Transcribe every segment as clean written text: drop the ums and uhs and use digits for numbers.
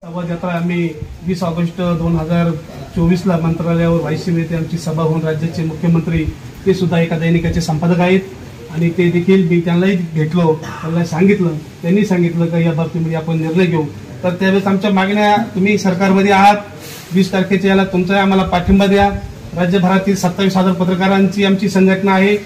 संवाद यात्रा आम्ही 20 ऑगस्ट 2024 ला मंत्रालयावर वायसीम येथे आमची सभा होऊन राज्याचे मुख्यमंत्री ते सुद्धा एका दैनिकाचे संपादक आहेत आणि ते देखील मी त्यांनाही भेटलो, त्यांना सांगितलं, त्यांनी सांगितलं की या बाबतीमध्ये आपण निर्णय घेऊ. तर त्यावेळेस आमच्या मागण्या, तुम्ही सरकारमध्ये आहात, 20 तारखेच्या याला तुमचा आम्हाला पाठिंबा द्या. राज्यभरातील 27,000 पत्रकारांची आमची संघटना आहे.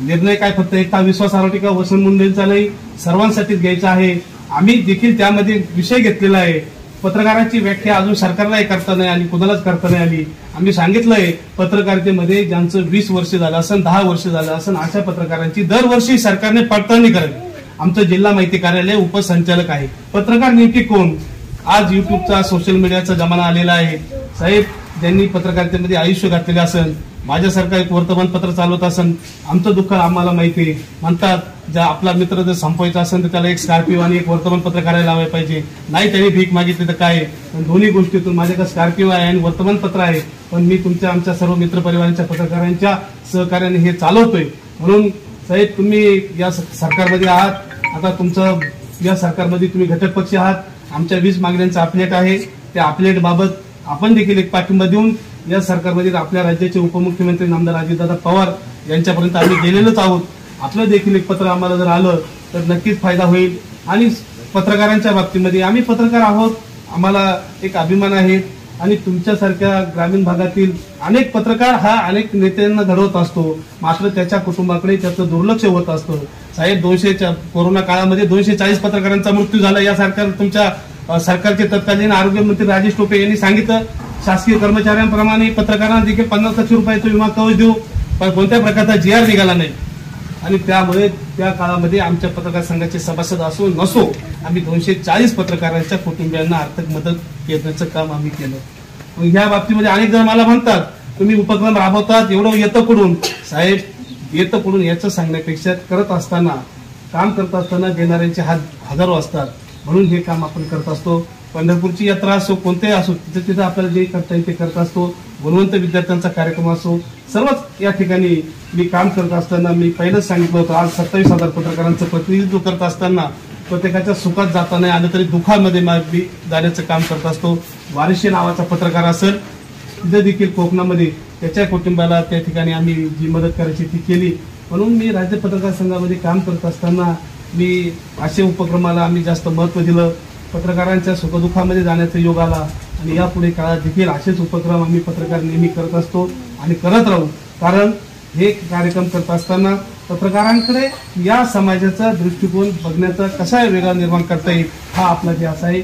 निर्णय काय फक्त एकटा विश्वासार्ह का वसंत मुंडेंचा नाही, सर्वांसाठीच घ्यायचा आहे. आम्ही देखील त्यामध्ये विषय घेतलेला आहे. पत्रकारांची व्याख्या अजून सरकारलाही करता नाही आली, कुणालाच करता नाही आली. आम्ही सांगितलंय पत्रकारितेमध्ये ज्यांचं 20 वर्ष झालं असेल, 10 वर्ष झालं असेल, अशा पत्रकारांची दरवर्षी सरकारने पडताळणी करावी. आमचं जिल्हा माहिती कार्यालय उपसंचालक आहे. पत्रकार नेमके कोण? आज युट्यूबचा, सोशल मीडियाचा जमाना आलेला आहे. साहेब, ज्यांनी पत्रकारितेमध्ये आयुष्य घातलेले असेल, माझ्यासारखं एक वर्तमानपत्र चालवत असेल, आमचं दुःख आम्हाला माहिती आहे. म्हणतात जर आपला मित्र जर संपवायचा असेल तर त्याला एक स्कॉर्पिओ आणि एक वर्तमानपत्र करायला लावायला पाहिजे. नाही, त्याने भीक मागितली तर काय? पण दोन्ही गोष्टीतून माझ्याकडे स्कॉर्पिओ आहे आणि वर्तमानपत्र आहे, पण मी आमच्या सर्व मित्रपरिवारांच्या पत्रकारांच्या सहकार्याने हे चालवतोय. म्हणून साहेब, तुम्ही या सरकारमध्ये आहात. आता तुमचं या सरकारमध्ये तुम्ही घटक पक्ष आहात. आमच्या 20 मागण्यांचा अपडेट आहे. त्या अपडेट बाबत आपण देखील एक पाठिंबा देऊन या सरकारमध्ये आपल्या राज्याचे उपमुख्यमंत्री नामदार अजितदादा पवार यांच्यापर्यंत आम्ही गेलेलोच आहोत. आपलं देखील एक पत्र आम्हाला जर आलं तर नक्कीच फायदा होईल. आणि पत्रकारांच्या बाबतीमध्ये आम्ही पत्रकार आहोत, आम्हाला एक अभिमान आहे. आणि तुमच्यासारख्या ग्रामीण भागातील अनेक पत्रकार हा अनेक नेत्यांना घडवत असतो, मात्र त्याच्या कुटुंबाकडे त्याचं दुर्लक्ष होत असतं. साहेब, 200 कोरोना काळामध्ये 240 पत्रकारांचा मृत्यू झाला. या तुमच्या सरकारचे तत्कालीन आरोग्यमंत्री राजेश टोपे यांनी सांगितलं शासकीय कर्मचाऱ्यांप्रमाणे पत्रकारांना देखील 50 लाख रुपयाचा विमा कवच देऊ, पण कोणत्या प्रकारचा GR निघाला नाही. आणि त्यामुळे त्या काळामध्ये आमच्या पत्रकार संघाचे सभासद असो नसो, आम्ही 240 पत्रकारांच्या कुटुंबियांना आर्थिक मदत करण्याचं काम आम्ही केलं. मग ह्या बाबतीमध्ये अनेक जण मला म्हणतात तुम्ही उपक्रम राबवतात, एवढं येतं कुठून? साहेब, येतं कुठून याचं सांगण्यापेक्षा काम करत असताना देणाऱ्यांचे हात हजारो असतात. म्हणून हे काम आपण करत असतो. पंढरपूरची यात्रा असो, कोणतेही असो, तिथं आपल्याला जे करता येईल ते करत असतो. गुणवंत विद्यार्थ्यांचा कार्यक्रम असो, सर्वच या ठिकाणी मी काम करत असताना मी पहिलंच सांगितलं होतं, आज 27,000 पत्रकारांचं प्रतिनिधित्व करत असताना प्रत्येकाच्या सुखात जाता नाही आलं तरी दुःखामध्ये मी जाण्याचं काम करत असतो. वारिशी नावाचा पत्रकार असेल, तिथं देखील कोकणामध्ये त्याच्या कुटुंबाला त्या ठिकाणी आम्ही जी मदत करायची ती केली. म्हणून मी राज्य पत्रकार संघामध्ये काम करत असताना मी असे उपक्रमाला आम्ही जास्त महत्त्व दिलं. पत्रकारांच्या सुखदुःखामध्ये जाण्याचा योग आला आणि यापुढे काळात देखील असेच उपक्रम आम्ही पत्रकार नेहमी करत असतो आणि करत राहू. कारण हे कार्यक्रम करत असताना पत्रकारांकडे या समाजाचा दृष्टिकोन बघण्याचा कसा वेगळा निर्माण करता येईल हा आपला ध्यास आहे.